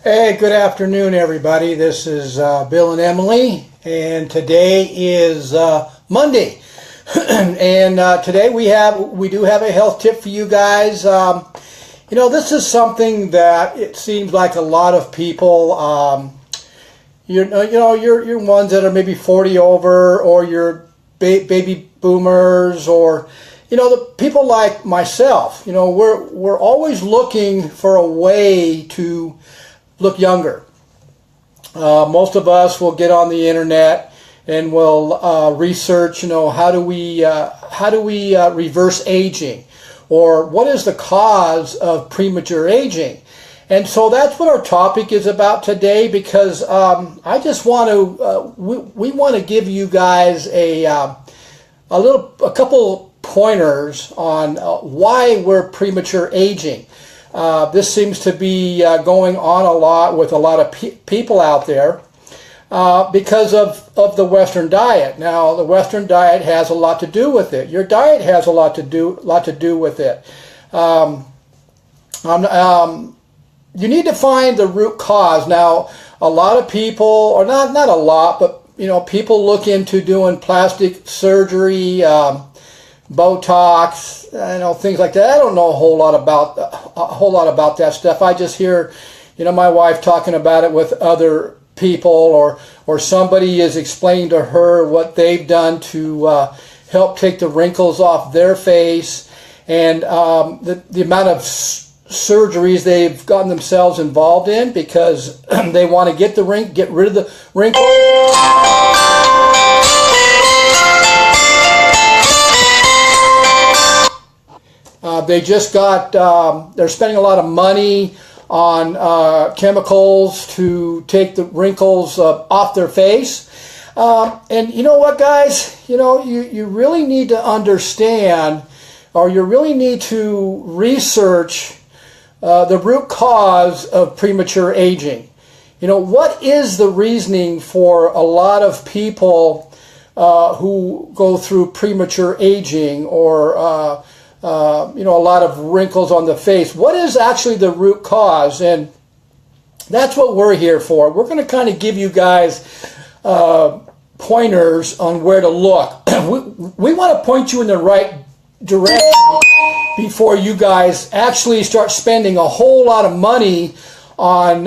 Hey, good afternoon, everybody. This is Bill and Emily, and today is Monday. And today we do have a health tip for you guys. This is something that it seems like a lot of people, you're ones that are maybe 40 over, or you're baby boomers, or the people like myself. We're always looking for a way to look younger. Most of us will get on the internet and will research, how do we reverse aging, or what is the cause of premature aging. And so that's what our topic is about today, because I just want to we want to give you guys a couple pointers on why we're premature aging. This seems to be going on a lot with a lot of people out there because of the Western diet. Now, the Western diet has a lot to do with it. Your diet has a lot to do with it. You need to find the root cause. Now, a lot of people, or not a lot, but people look into doing plastic surgery, Botox, things like that. I don't know a whole lot about that stuff. I just hear, my wife talking about it with other people, or somebody is explaining to her what they've done to help take the wrinkles off their face, and the amount of surgeries they've gotten themselves involved in because they want to get rid of the wrinkles. They just they're spending a lot of money on chemicals to take the wrinkles off their face. And you know what, guys? You really need to understand, or you really need to research the root cause of premature aging. What is the reasoning for a lot of people who go through premature aging, or a lot of wrinkles on the face? What is actually the root cause? And that's what we're here for. We're going to kind of give you guys pointers on where to look. We want to point you in the right direction before you guys actually start spending a whole lot of money on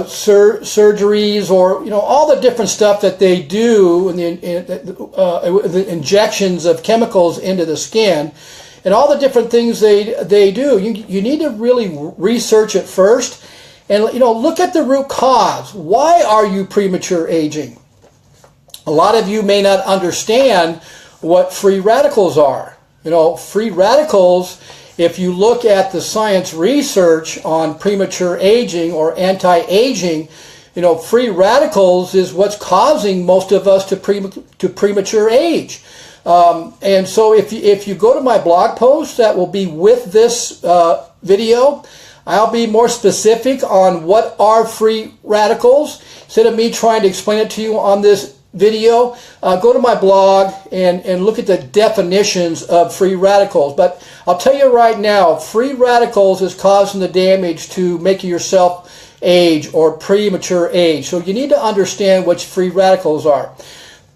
surgeries, or all the different stuff that they do, and the injections of chemicals into the skin, and all the different things they do. You need to really research it first, and look at the root cause. Why are you premature aging? A lot of you may not understand what free radicals are. Free radicals, if you look at the science research on premature aging or anti-aging, free radicals is what's causing most of us to premature age. And so if you go to my blog post that will be with this video, I'll be more specific on what are free radicals. Instead of me trying to explain it to you on this video, go to my blog and look at the definitions of free radicals. But I'll tell you right now, free radicals is causing the damage to making yourself age or premature age. So you need to understand what free radicals are.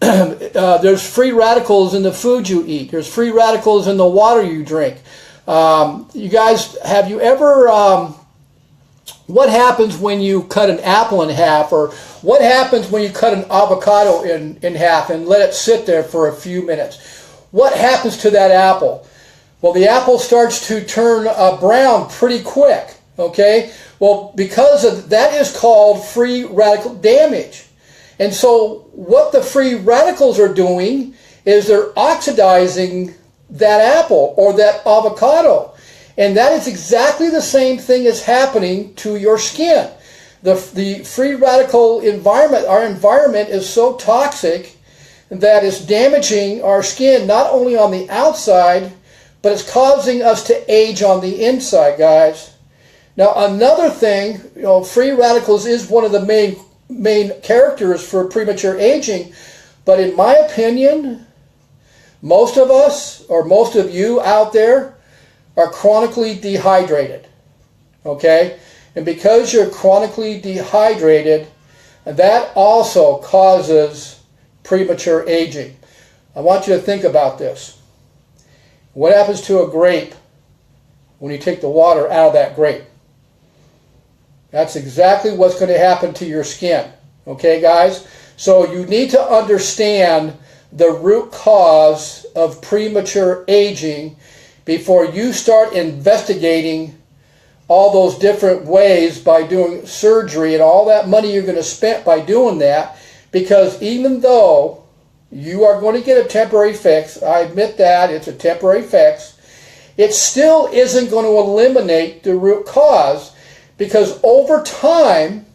There's free radicals in the food you eat. There's free radicals in the water you drink. You guys, have you ever, what happens when you cut an apple in half, or what happens when you cut an avocado in half and let it sit there for a few minutes? What happens to that apple? Well, the apple starts to turn brown pretty quick, okay? Well, because of that is called free radical damage. And so what the free radicals are doing is they're oxidizing that apple or that avocado. And that is exactly the same thing is happening to your skin. The free radical environment, our environment is so toxic that it's damaging our skin, not only on the outside, but it's causing us to age on the inside, guys. Now, another thing, free radicals is one of the main characters for premature aging, but in my opinion, most of us, or most of you out there, are chronically dehydrated, okay? And because you're chronically dehydrated, that also causes premature aging. I want you to think about this. What happens to a grape when you take the water out of that grape? That's exactly what's going to happen to your skin. Okay, guys? So you need to understand the root cause of premature aging before you start investigating all those different ways by doing surgery and all that money you're going to spend by doing that. Because even though you are going to get a temporary fix, I admit that it's a temporary fix, it still isn't going to eliminate the root cause. Because over time,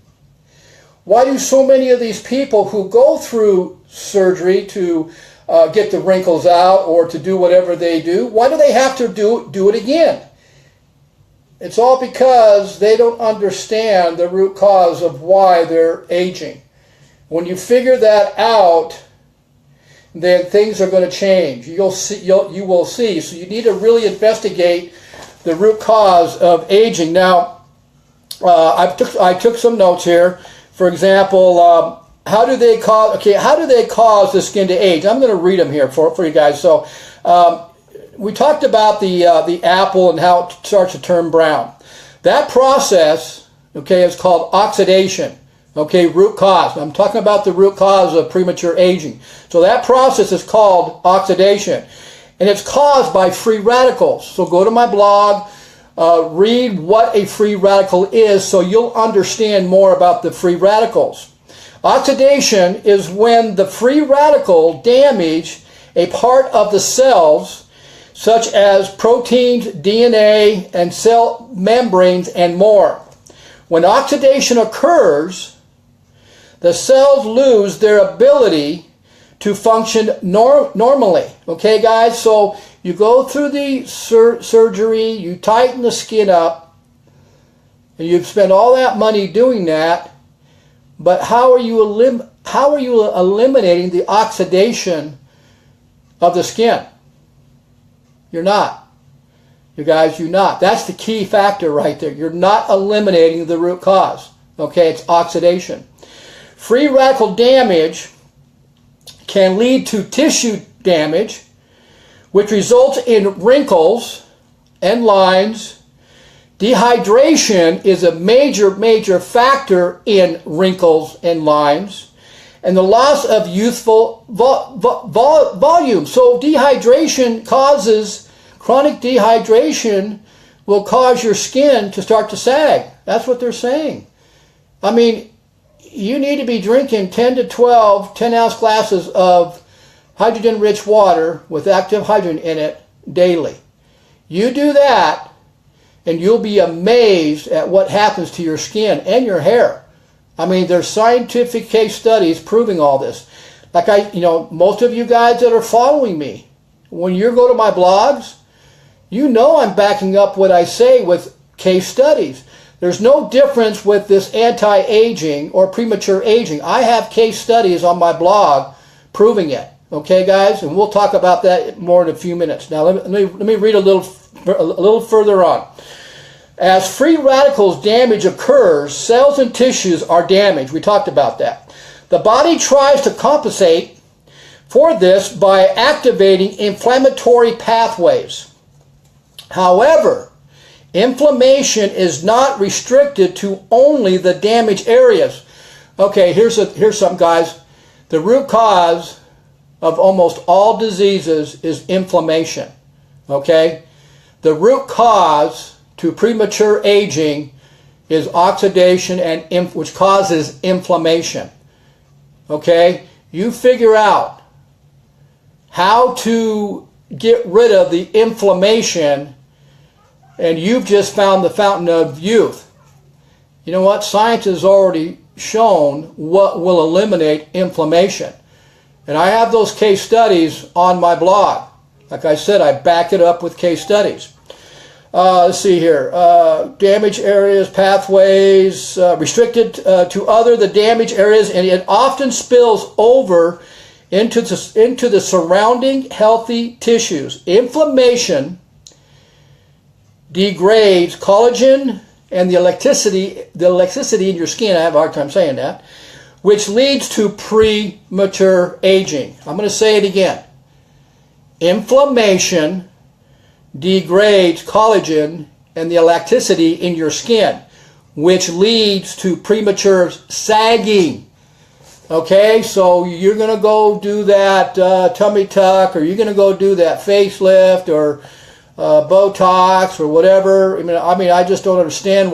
why do so many of these people who go through surgery to get the wrinkles out or to do whatever they do, why do they have to do it again? It's all because they don't understand the root cause of why they're aging. When you figure that out, then things are going to change. You will see. So you need to really investigate the root cause of aging. Now, I took some notes here. For example, how do they cause the skin to age? I'm going to read them here for you guys. So we talked about the apple and how it starts to turn brown. That process, okay, is called oxidation. Okay, root cause. I'm talking about the root cause of premature aging. So that process is called oxidation. And it's caused by free radicals. So go to my blog, read what a free radical is so you'll understand more about the free radicals. Oxidation is when the free radical damage a part of the cells, such as proteins, DNA, and cell membranes, and more. When oxidation occurs, the cells lose their ability to function normally. Okay, guys? So you go through the surgery, you tighten the skin up, and you've spent all that money doing that, but how are you eliminating the oxidation of the skin? You're not. You guys, you're not. That's the key factor right there. You're not eliminating the root cause. Okay, it's oxidation. Free radical damage can lead to tissue damage, which results in wrinkles and lines. Dehydration is a major factor in wrinkles and lines, and the loss of youthful volume. So dehydration causes, chronic dehydration will cause your skin to start to sag. That's what they're saying. I mean, you need to be drinking 10 to 12 10-ounce glasses of hydrogen-rich water with active hydrogen in it daily. You do that, and you'll be amazed at what happens to your skin and your hair. I mean, there's scientific case studies proving all this. Like most of you guys that are following me, when you go to my blogs, you know I'm backing up what I say with case studies. There's no difference with this anti-aging or premature aging. I have case studies on my blog proving it. Okay, guys? And we'll talk about that more in a few minutes. Now, let me read a little further on. As free radicals damage occurs, cells and tissues are damaged. We talked about that. The body tries to compensate for this by activating inflammatory pathways. However, inflammation is not restricted to only the damaged areas. Okay, here's something, guys. The root cause of almost all diseases is inflammation. Okay? The root cause to premature aging is oxidation, which causes inflammation. Okay? You figure out how to get rid of the inflammation, and you've just found the fountain of youth. You know what? Science has already shown what will eliminate inflammation. And I have those case studies on my blog. Like I said, I back it up with case studies. Let's see here. Damaged areas, pathways, restricted to other the damaged areas, and it often spills over into the surrounding healthy tissues. Inflammation degrades collagen and the electricity in your skin, I have a hard time saying that, which leads to premature aging. I'm going to say it again. Inflammation degrades collagen and the elasticity in your skin, which leads to premature sagging. Okay, so you're going to go do that tummy tuck, or you're going to go do that facelift, or Botox, or whatever. I mean, I just don't understand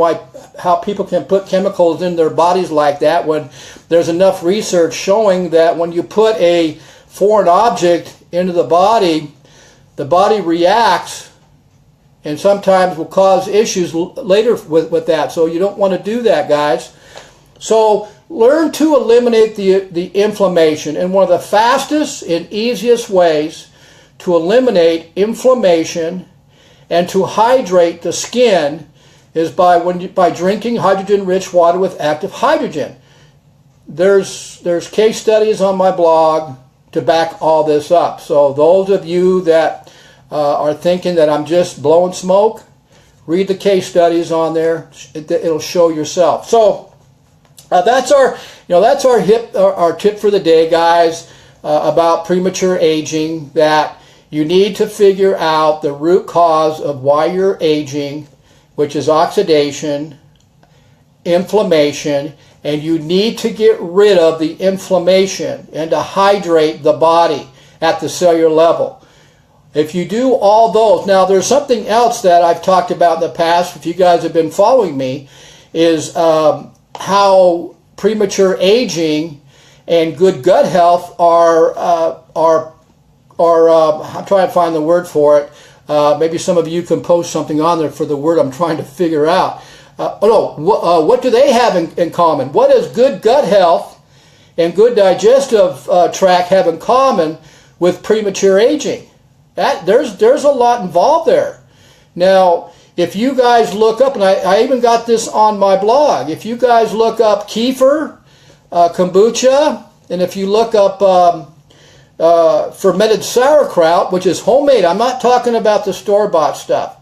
how people can put chemicals in their bodies like that when there's enough research showing that when you put a foreign object into the body reacts and sometimes will cause issues later with that. So you don't want to do that, guys. So learn to eliminate the inflammation. And one of the fastest and easiest ways to eliminate inflammation and to hydrate the skin is by drinking hydrogen-rich water with active hydrogen. There's case studies on my blog to back all this up. So those of you that are thinking that I'm just blowing smoke, read the case studies on there. It'll show yourself. So that's our tip for the day, guys, about premature aging. That you need to figure out the root cause of why you're aging, which is oxidation, inflammation, and you need to get rid of the inflammation and to hydrate the body at the cellular level. If you do all those, now there's something else that I've talked about in the past, if you guys have been following me, is how premature aging and good gut health are I'm trying to find the word for it. Maybe some of you can post something on there for the word I'm trying to figure out. What do they have in common? What does good gut health and good digestive tract have in common with premature aging? There's a lot involved there. Now, if you guys look up, and I even got this on my blog, if you guys look up kefir, kombucha, and if you look up fermented sauerkraut, which is homemade, I'm not talking about the store-bought stuff.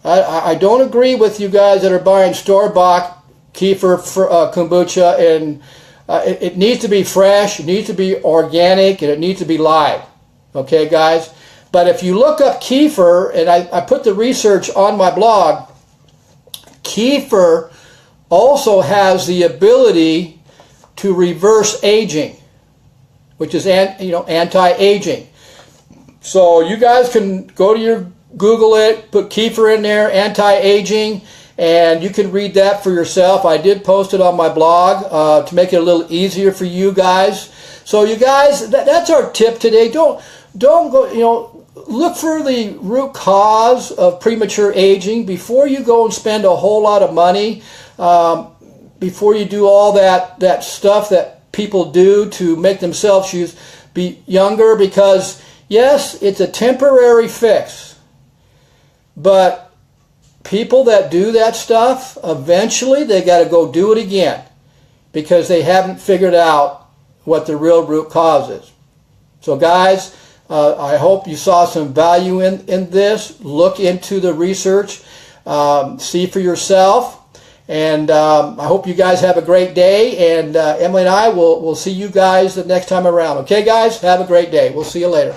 I don't agree with you guys that are buying store-bought kefir, kombucha, and it needs to be fresh, it needs to be organic, and it needs to be live. Okay, guys? But if you look up kefir, and I put the research on my blog, kefir also has the ability to reverse aging, which is anti-aging. So you guys can go to your Google it, put kefir in there, anti-aging, and you can read that for yourself. I did post it on my blog to make it a little easier for you guys. So you guys, that's our tip today. Don't go, look for the root cause of premature aging before you go and spend a whole lot of money, before you do all that stuff that people do to make themselves be younger, because yes, it's a temporary fix, but people that do that stuff, eventually they got to go do it again because they haven't figured out what the real root cause is. So guys, I hope you saw some value in this. Look into the research, see for yourself, and I hope you guys have a great day, and Emily and I will see you guys the next time around. Okay, guys? Have a great day. We'll see you later.